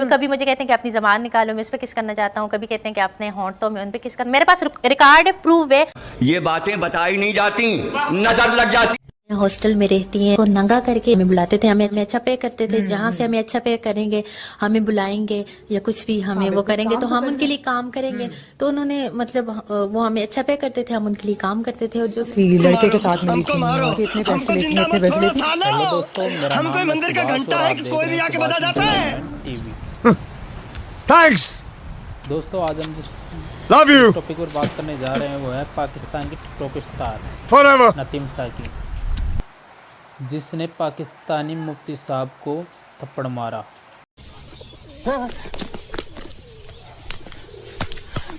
کبھی مجھے کہتے ہیں کہ اپنی زبان نکالو میں اس پہ کس کرنا چاہتا ہوں, کبھی کہتے ہیں کہ اپنے ہونٹوں میں ان پہ کس کرنا. میرے پاس ریکارڈ ہے, پروف ہے. یہ باتیں بتائی نہیں جاتی, نظر لگ جاتی. ہاسٹل میں رہتی ہیں, ننگا کر کے ہمیں بلاتے تھے, ہمیں اچھا پے کرتے تھے, جہاں سے ہمیں اچھا پے کریں گے ہمیں بلائیں گے یا کچھ بھی ہمیں وہ کریں گے تو ہم ان کے لیے کام کریں گے. تو انہوں نے مطلب وہ ہمیں اچھا پے کرتے تھے, ہم ان کے لیے کام کرتے تھے. اور جو لڑکے کے ساتھ ملی تھی اتنے پیسے لیتی, اتنے پیسے لیتی. ہیلو دوستوں, میرا نام ہے سباش اور آپ دیکھ رہے ہیں سباش انٹرٹینمنٹ ٹی وی. تھینکس دوستوں, آج ہم جس لو یو ٹاپک پر بات کرنے جا رہے ہیں وہ ہے پاکستان کی ٹک ٹاک اسٹار فار ایور نتیم ساکی, جس نے پاکستانی مفتی صاحب کو تھپڑ مارا.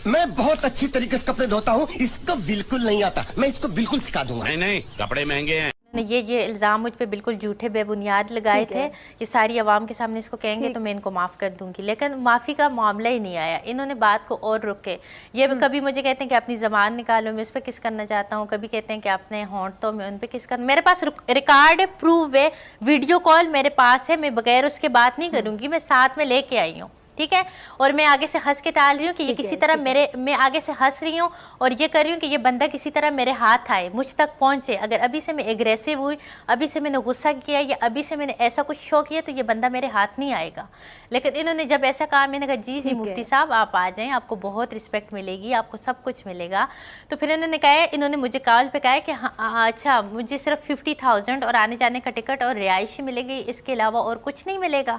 میں بہت اچھی طریقے سے کپڑے دھوتا ہوں, اس کو بالکل نہیں آتا, میں اس کو بالکل سکھا دوں گا. نہیں کپڑے مہنگے ہیں. یہ الزام مجھ پہ بالکل جھوٹے بے بنیاد لگائے تھے. یہ ساری عوام کے سامنے اس کو کہیں گے تو میں ان کو معاف کر دوں گی, لیکن معافی کا معاملہ ہی نہیں آیا. انہوں نے بات کو اور رکے. یہ کبھی مجھے کہتے ہیں کہ اپنی زبان نکالو میں اس پہ کس کرنا چاہتا ہوں, کبھی کہتے ہیں کہ اپنے ہونٹوں میں ان پہ کس کرنا. میرے پاس ریکارڈ ہے, پروف ہے, ویڈیو کال میرے پاس ہے. میں بغیر اس کے بات نہیں کروں گی, میں ساتھ میں لے کے آئی ہوں, ٹھیک ہے. اور میں آگے سے ہنس کے ٹال رہی ہوں کہ یہ کسی طرح میں آگے سے ہنس رہی ہوں اور یہ کر رہی ہوں کہ یہ بندہ کسی طرح میرے ہاتھ آئے, مجھ تک پہنچے. اگر ابھی سے میں ایگریسو ہوئی, ابھی سے میں نے غصہ کیا یا ابھی سے میں نے ایسا کچھ شو کیا تو یہ بندہ میرے ہاتھ نہیں آئے گا. لیکن انہوں نے جب ایسا کہا, میں نے کہا جی مفتی صاحب آپ آ جائیں, آپ کو بہت رسپیکٹ ملے گی, آپ کو سب کچھ ملے گا. تو پھر انہوں نے مجھے کال پہ کہا کہ اچھا مجھے صرف 50,000 اور آنے جانے کا ٹکٹ اور رہائش ملے گی, اس کے علاوہ اور کچھ نہیں ملے گا.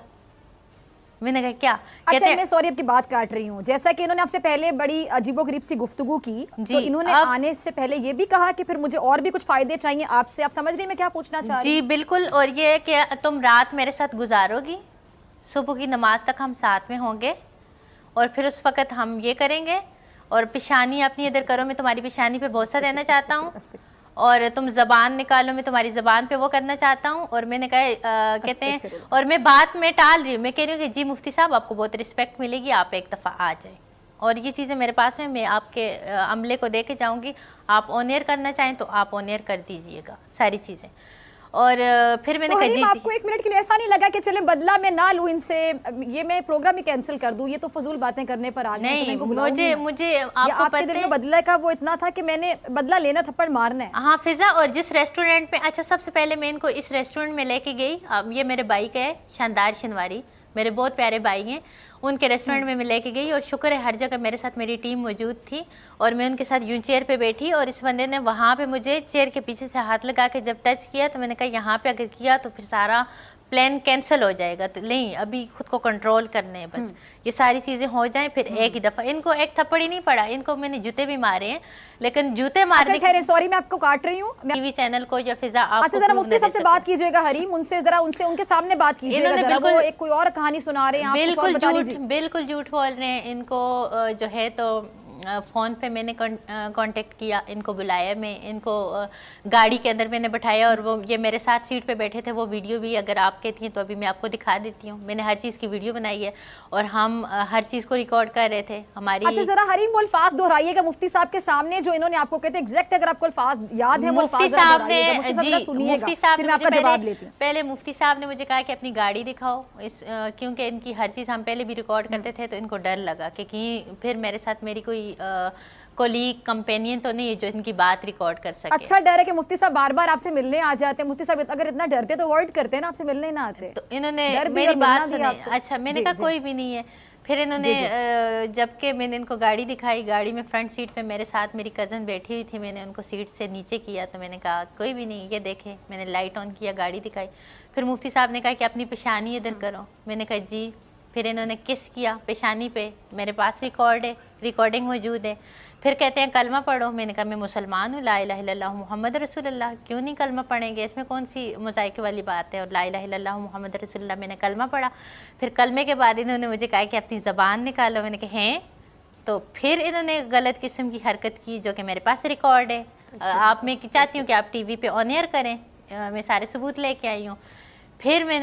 میں نے کہا کیا؟ اچھا میں سوری آپ کی بات کاٹ رہی ہوں. جیسا کہ انہوں نے آپ سے پہلے بڑی عجیب و غریب سی گفتگو کی, تو انہوں نے آنے سے پہلے یہ بھی کہا کہ پھر مجھے اور بھی کچھ فائدے چاہیے آپ سے. آپ سمجھ رہی ہیں میں کیا پوچھنا چاہ رہی ہوں؟ جی بالکل. اور یہ کہ تم رات میرے ساتھ گزارو گی, صبح کی نماز تک ہم ساتھ میں ہوں گے, اور پھر اس وقت ہم یہ کریں گے. اور پیشانی اپنی ادھر کرو, میں تمہاری پیشانی پہ بوسہ دینا چاہتا ہوں. اور تم زبان نکالو, میں تمہاری زبان پہ وہ کرنا چاہتا ہوں. اور میں نے کہا کہتے ہیں, اور میں بات میں ٹال رہی ہوں, میں کہہ رہی ہوں کہ جی مفتی صاحب آپ کو بہت رسپیکٹ ملے گی, آپ ایک دفعہ آ جائیں. اور یہ چیزیں میرے پاس ہیں, میں آپ کے عملے کو دے کے جاؤں گی. آپ آن ایئر کرنا چاہیں تو آپ آن ایئر کر دیجئے گا ساری چیزیں. اور پھر میں نے کہا جی آپ کو ایک منٹ کے لیے ایسا نہیں لگا کہ چلیں بدلہ میں نہ لوں ان سے, یہ میں پروگرام ہی کینسل کر دوں, یہ تو فضول باتیں کرنے پر آ گئے. نہیں, مجھے آپ کے دل میں بدلہ کا وہ اتنا تھا کہ میں نے بدلہ لینا, تھپڑ مارنا ہے. ہاں فضا. اور جس ریسٹورنٹ میں, اچھا سب سے پہلے میں ان کو اس ریسٹورنٹ میں لے کے گئی, یہ میرے بھائی کا ہے شاندار شنواری, میرے بہت پیارے بھائی ہیں, ان کے ریسٹورنٹ میں لے کے گئی. اور شکر ہے ہر جگہ میرے ساتھ میری ٹیم موجود تھی, اور میں ان کے ساتھ یوں چیئر پہ بیٹھی. اور اس بندے نے وہاں پہ مجھے چیئر کے پیچھے سے ہاتھ لگا کے جب ٹچ کیا تو میں نے کہا یہاں پہ اگر کیا تو پھر سارا پلان کینسل ہو جائے گا. تو نہیں, ابھی خود کو کنٹرول کرنے ہیں بس, یہ ساری چیزیں ہو جائیں پھر ایک ہی دفعہ. ان کو ایک تھپڑ ہی نہیں پڑا, ان کو میں نے جوتے بھی مارے ہیں, لیکن جوتے مارنے کے سوری میں آپ کو کاٹ رہی ہوں. ٹی وی چینل کو یا فضا آپ اچھا ذرا مفتی صاحب سے بات کیجئے گا, حریم ان سے ذرا ان کے سامنے بات کیجئے گا, ذرا وہ ایک کوئی اور کہانی سنا رہے ہیں. بالکل جھوٹ بول رہے ہیں. ان کو جو ہے تو فون پہ میں نے کانٹیکٹ کیا, ان کو بلایا, میں ان کو گاڑی کے اندر میں نے بٹھایا, اور وہ یہ میرے ساتھ سیٹ پہ بیٹھے تھے. وہ ویڈیو بھی اگر آپ کے تھیں تو ابھی میں آپ کو دکھا دیتی ہوں. میں نے ہر چیز کی ویڈیو بنائی ہے, اور ہم ہر چیز کو ریکارڈ کر رہے تھے ہماری. اچھا ذرا حریم وہ الفاظ دہرائیے گا مفتی صاحب کے سامنے جو انہوں نے آپ کو کہتے ہیں ایگزیکٹ, اگر آپ کو الفاظ یاد ہیں. مفتی صاحب نے مفتی صاحب نے پہلے مفتی صاحب نے مجھے کہا کہ اپنی گاڑی دکھاؤ, کیونکہ ان کی ہر چیز ہم پہلے بھی ریکارڈ کرتے تھے, تو ان کو ڈر لگا کہ پھر میرے ساتھ میری کوئی کولیگ کمپینین تو نہیں ہے جو ان کی بات ریکارڈ کر سکے. اچھا ڈر ہے کہ مفتی صاحب بار بار آپ سے ملنے آ جاتے ہیں. مفتی صاحب اگر اتنا ڈرتے تو اوائڈ کرتے ہیں نا, آپ سے ملنے نہ آتے. تو انہوں نے میری بات سنی. اچھا میں نے کہا کوئی بھی نہیں ہے. پھر انہوں نے جب کہ میں نے ان کو گاڑی دکھائی, گاڑی میں فرنٹ سیٹ پہ میرے ساتھ میری کزن بیٹھی ہوئی تھی, میں نے ان کو سیٹ سے نیچے کیا, تو میں نے کہا کوئی بھی نہیں, یہ دیکھیں. میں نے لائٹ آن کیا, گاڑی دکھائی. پھر مفتی صاحب نے کہا کہ اپنی پیشانی ادھر کرو. میں نے کہا جی. پھر انہوں نے کس کیا پیشانی پہ, میرے پاس ریکارڈ ہے, ریکارڈنگ موجود ہے. پھر کہتے ہیں کلمہ پڑھو. میں نے کہا میں مسلمان ہوں, لا الہ الا اللہ محمد رسول اللہ, کیوں نہیں کلمہ پڑھیں گے, اس میں کون سی مذائقے والی بات ہے. اور لا الہ الا اللہ محمد رسول اللہ, میں نے کلمہ پڑھا. پھر کلمے کے بعد انہوں نے مجھے کہا کہ اپنی زبان نکالو. میں نے کہا ہیں. تو پھر انہوں نے غلط قسم کی حرکت کی جو کہ میرے پاس ریکارڈ ہے. آپ میں چاہتی ہوں کہ آپ ٹی وی پہ آن ایئر کریں, میں سارے ثبوت لے کے آئی ہوں. پھر میں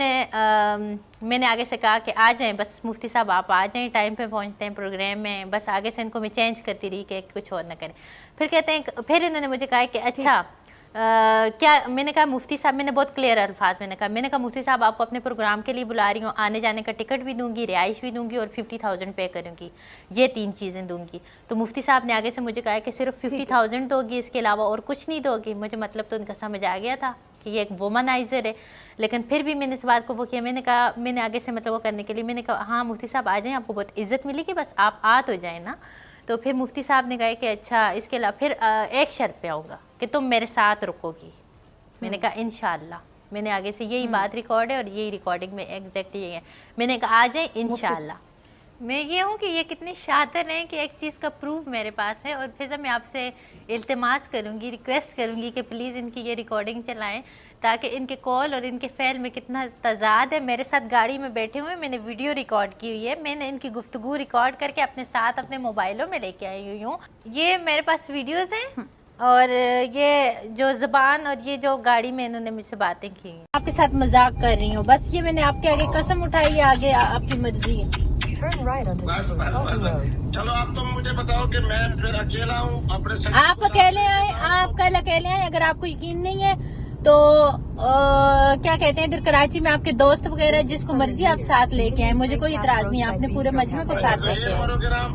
نے آگے سے کہا کہ آ جائیں بس مفتی صاحب, آپ آ جائیں, ٹائم پہ پہنچتے ہیں پروگرام میں. بس آگے سے ان کو میں چینج کرتی رہی کہ کچھ اور نہ کریں. پھر کہتے ہیں, پھر انہوں نے مجھے کہا کہ اچھا क्या मैंने कहा मुफ्ती साहब, मैंने बहुत क्लियर अल्फाज मैंने कहा मुफ्ती साहब आपको अपने प्रोग्राम के लिए बुला रही हूँ, आने जाने का टिकट भी दूंगी, रिहाइश भी दूंगी और 50,000 पे करूँगी, ये 3 चीज़ें दूंगी। तो मुफ्ती साहब ने आगे से मुझे कहा कि सिर्फ 50,000 दोगी, इसके अलावा और कुछ नहीं दोगी। मुझे मतलब तो उनका समझ आ गया था कि ये एक वुमनाइज़र है, लेकिन फिर भी मैंने इस बात को वो किया। मैंने आगे से मतलब वो करने के लिए मैंने कहा हाँ मुफ्ती साहब आ जाएँ, आपको बहुत इज़्ज़त मिलेगी, बस आप आ तो जाए ना। तो फिर मुफ्ती साहब ने कहा कि अच्छा इसके अलावा फिर एक शर्त पे आऊँगा कि तुम मेरे साथ रुकोगी। मैंने कहा इंशाअल्लाह। मैंने आगे से यही बात रिकॉर्ड है और यही रिकॉर्डिंग में एग्जैक्टली यही है। मैंने कहा आ जाए इंशाअल्लाह। मैं ये हूँ कि ये कितने शातिर हैं कि एक चीज़ का प्रूफ मेरे पास है। और फिर मैं आपसे इल्तिमास करूँगी, रिक्वेस्ट करूँगी कि प्लीज़ इनकी ये रिकॉर्डिंग चलाएं, ताकि इनके कॉल और इनके फ़ेल में कितना तज़ाद है। मेरे साथ गाड़ी में बैठे हुए मैंने वीडियो रिकॉर्ड की हुई है, मैंने इनकी गुफ्तगू रिकॉर्ड करके अपने साथ अपने मोबाइलों में लेके आई हुई हूँ। ये मेरे पास वीडियोज़ हैं और ये जो ज़बान और ये जो गाड़ी में इन्होंने मुझसे बातें की, आपके साथ मजाक कर रही हूँ बस। ये मैंने आपके आगे कसम उठाई है, आगे आपकी मर्जी है। चलो आप तो मुझे बताओ कि मैं फिर अकेला हूँ अपने आप अकेले आए, आप कल अकेले आए। अगर आपको यकीन नहीं है तो क्या कहते हैं, इधर कराची में आपके दोस्त वगैरह जिसको मर्जी आप साथ लेके आए, मुझे कोई इतराज नहीं है। आपने पूरे मजमे को साथ लेके आए।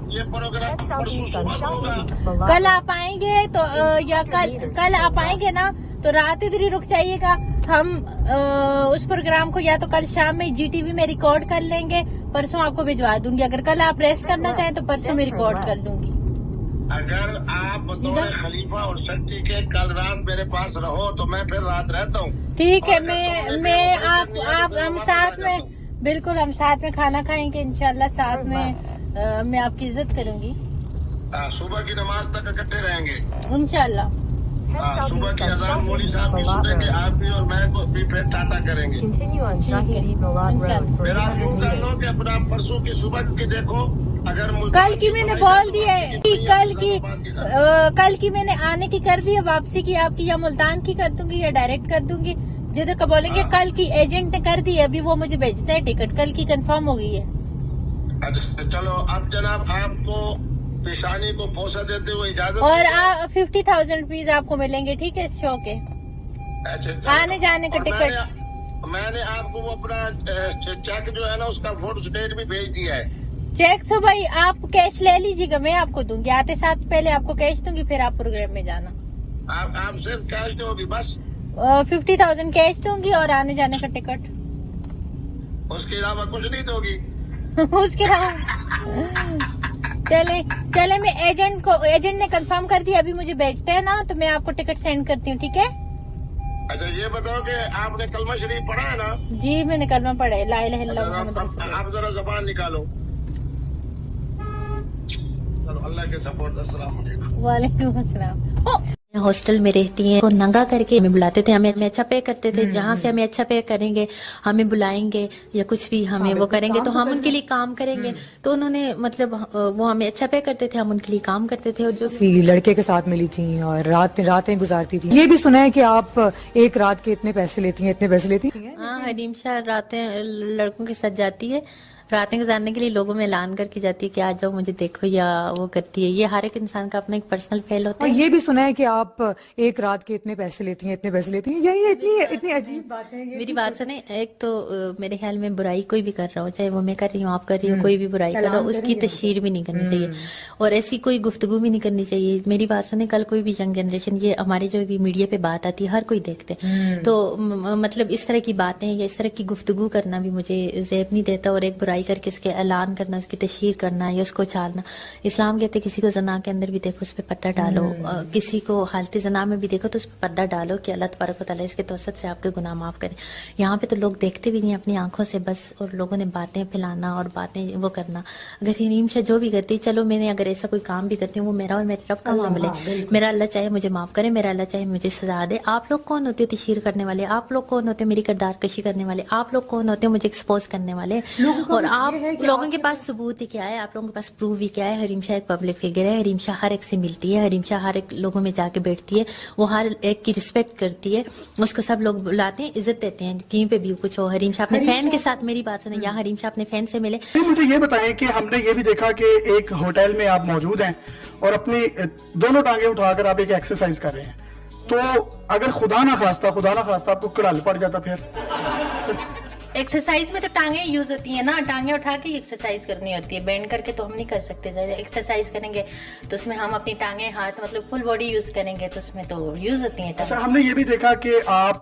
ये प्रोग्राम परसों सुबह होगा। कल आप आएंगे तो या कल आप आएंगे ना तो रात इधर ही रुक जाइएगा। हम उस प्रोग्राम को या तो कल शाम में GTV में रिकॉर्ड कर लेंगे, परसों आपको भिजवा दूंगी। अगर कल आप रेस्ट करना चाहें तो परसों में रिकॉर्ड कर लूंगी। अगर आप बतौर खलीफा और शक्ति के कल रात मेरे पास रहो तो मैं फिर रात रहता हूँ। ठीक है, मैं आप हम साथ में, बिल्कुल हम साथ में खाना खाएंगे इंशाल्लाह। साथ में मैं आपकी इज्जत करूंगी। सुबह की नमाज तक इकट्ठे रहेंगे इंशाल्लाह। सुबह की अजान मौली साहब भी सुनेंगे, आप भी और मैं को भी फिर टाटा करेंगे। फिर आप यूँ कर लो कि अपना परसों की सुबह की देखो। अगर कल की मैंने बोल दी है कि कल की मैंने आने की कर दी है, वापसी की आपकी या मुल्तान की कर दूंगी या डायरेक्ट कर दूंगी, जिधर का बोलेंगे। कल की एजेंट ने कर दी है, अभी वो मुझे भेजता है टिकट, कल की कंफर्म हो गई है। अच्छा चलो अब जनाब आपको पेशानी को पोसा देते हुए इजाजत। और 50,000 फीस आपको मिलेंगे, ठीक है, इस शो के। अच्छा आने जाने का टिकट मैंने आपको वो अपना चेक जो है ना उसका फोटो स्टेट भी भेज दिया है। चेक सो भाई आप कैश ले लीजिएगा, मैं आपको दूंगी। आते साथ पहले आपको कैश दूंगी, फिर आप प्रोग्राम में जाना। आप सिर्फ कैश दोगी बस? 50,000 कैश दूंगी और आने जाने का टिकट। उसके अलावा कुछ नहीं दोगी? उसके अलावा चले मैं एजेंट ने कंफर्म कर दिया, अभी मुझे भेजते हैं ना तो मैं आपको टिकट सेंड करती हूँ, ठीक है। अच्छा ये बताओ कि आपने कलमा शरीफ पढ़ा है ना? जी मैंने कलमा पढ़ा है, ला इलाहा इल्लल्लाह मुहम्मद रसूलुल्लाह। आप जरा जबान निकालो। चलो अल्लाह के सपोर्ट। अस्सलाम वालेकुम। वालेकुम अस्सलाम। हॉस्टल में रहती हैं, को नंगा करके हमें बुलाते थे, हमें अच्छा पे करते थे। जहाँ से हमें अच्छा पे करेंगे, हमें बुलाएंगे या कुछ भी हमें वो करेंगे तो हम उनके लिए काम करेंगे। तो उन्होंने मतलब वो हमें अच्छा पे करते थे, हम उनके लिए काम करते थे। और जो लड़के के साथ मिली थी और रातें गुजारती थी। ये भी सुना है कि आप एक रात के इतने पैसे लेती हैं, इतने पैसे लेती हैं। हाँ, हरीम शाह रातें लड़कों के साथ जाती है, रातें गुजारने के लिए लोगों में ऐलान करके जाती है कि आ जाओ मुझे देखो, या वो करती है। ये हर एक इंसान का अपना एक पर्सनल फेल होता और है। ये भी सुना है कि आप एक रात के इतने पैसे लेती हैं, इतने पैसे लेती हैं। ये इतनी अजीब बात है। मेरी बात सुने, एक तो मेरे ख्याल में बुराई कोई भी कर रहा हो, चाहे वो मैं कर रही हूँ, आप कर रही हो, कोई भी बुराई कर रहा हो, उसकी तशहीर भी नहीं करनी चाहिए और ऐसी कोई गुफ्तगू भी नहीं करनी चाहिए। मेरी बात सुने, कल कोई भी यंग जनरेशन, ये हमारे जो भी मीडिया पे बात आती है हर कोई देखते तो मतलब इस तरह की बातें या इस तरह की गुफ्तगू करना भी मुझे ज़ेब नहीं देता। और एक बुराई करके इसके ऐलान करना, उसकी तशहीर करना या उसको छालना। इस्लाम कहते किसी को जना के अंदर भी देखो उस पर पर्दा डालो, किसी को हालत जना में भी देखो तो उस पर पर्दा डालो कि अल्लाह तबारक व तआला इसके तवस्सुत से आपके गुनाह माफ करें। यहाँ पे तो लोग देखते भी नहीं अपनी आंखों से बस, और लोगों ने बातें फैलाना और बातें वो करना। अगर हरीम शाह जो भी करती, चलो मैंने अगर ऐसा कोई काम भी करती हूँ वो मेरा और मेरे रब का मामला है। मेरा अल्लाह चाहे मुझे माफ करे, मेरा अल्लाह चाहे मुझे सजा दे। आप लोग कौन होते तशहीर करने वाले? आप लोग कौन होते मेरी किरदार कशी करने वाले? आप लोग कौन होते मुझे एक्सपोज करने वाले? और आप लोगों के पास सबूत ही क्या है, आप लोगों के पास प्रूफ ही क्या है? हरीम शाह एक पब्लिक फिगर है, हरीम शाह हर एक से मिलती है, हरीम शाह हर एक लोगों में जाके बैठती है, वो हर एक की रिस्पेक्ट करती है, उसको सब लोग बुलाते हैं, इज्जत देते हैं, कहीं पे भी कुछ हो। हरीम शाह अपने फैन के साथ, मेरी बात सुने, यहाँ हरीम शाह अपने फैन से मिले। मुझे ये बताएं कि हमने ये भी देखा कि एक होटल में आप मौजूद हैं और अपनी दोनों टांगे उठाकर आप एक एक्सरसाइज कर रहे हैं, तो अगर खुदा ना खास्ता आपको कड़ाल पड़ जाता फिर? तो एक्सरसाइज में तो टांगे यूज होती है ना, टांगे उठा के एक्सरसाइज करनी होती है, बेंड करके तो हम नहीं कर सकते। जैसे एक्सरसाइज करेंगे तो उसमें हम अपनी टांगे हाथ मतलब फुल बॉडी यूज करेंगे तो उसमें तो यूज होती है। अच्छा, हमने ये भी देखा कि आप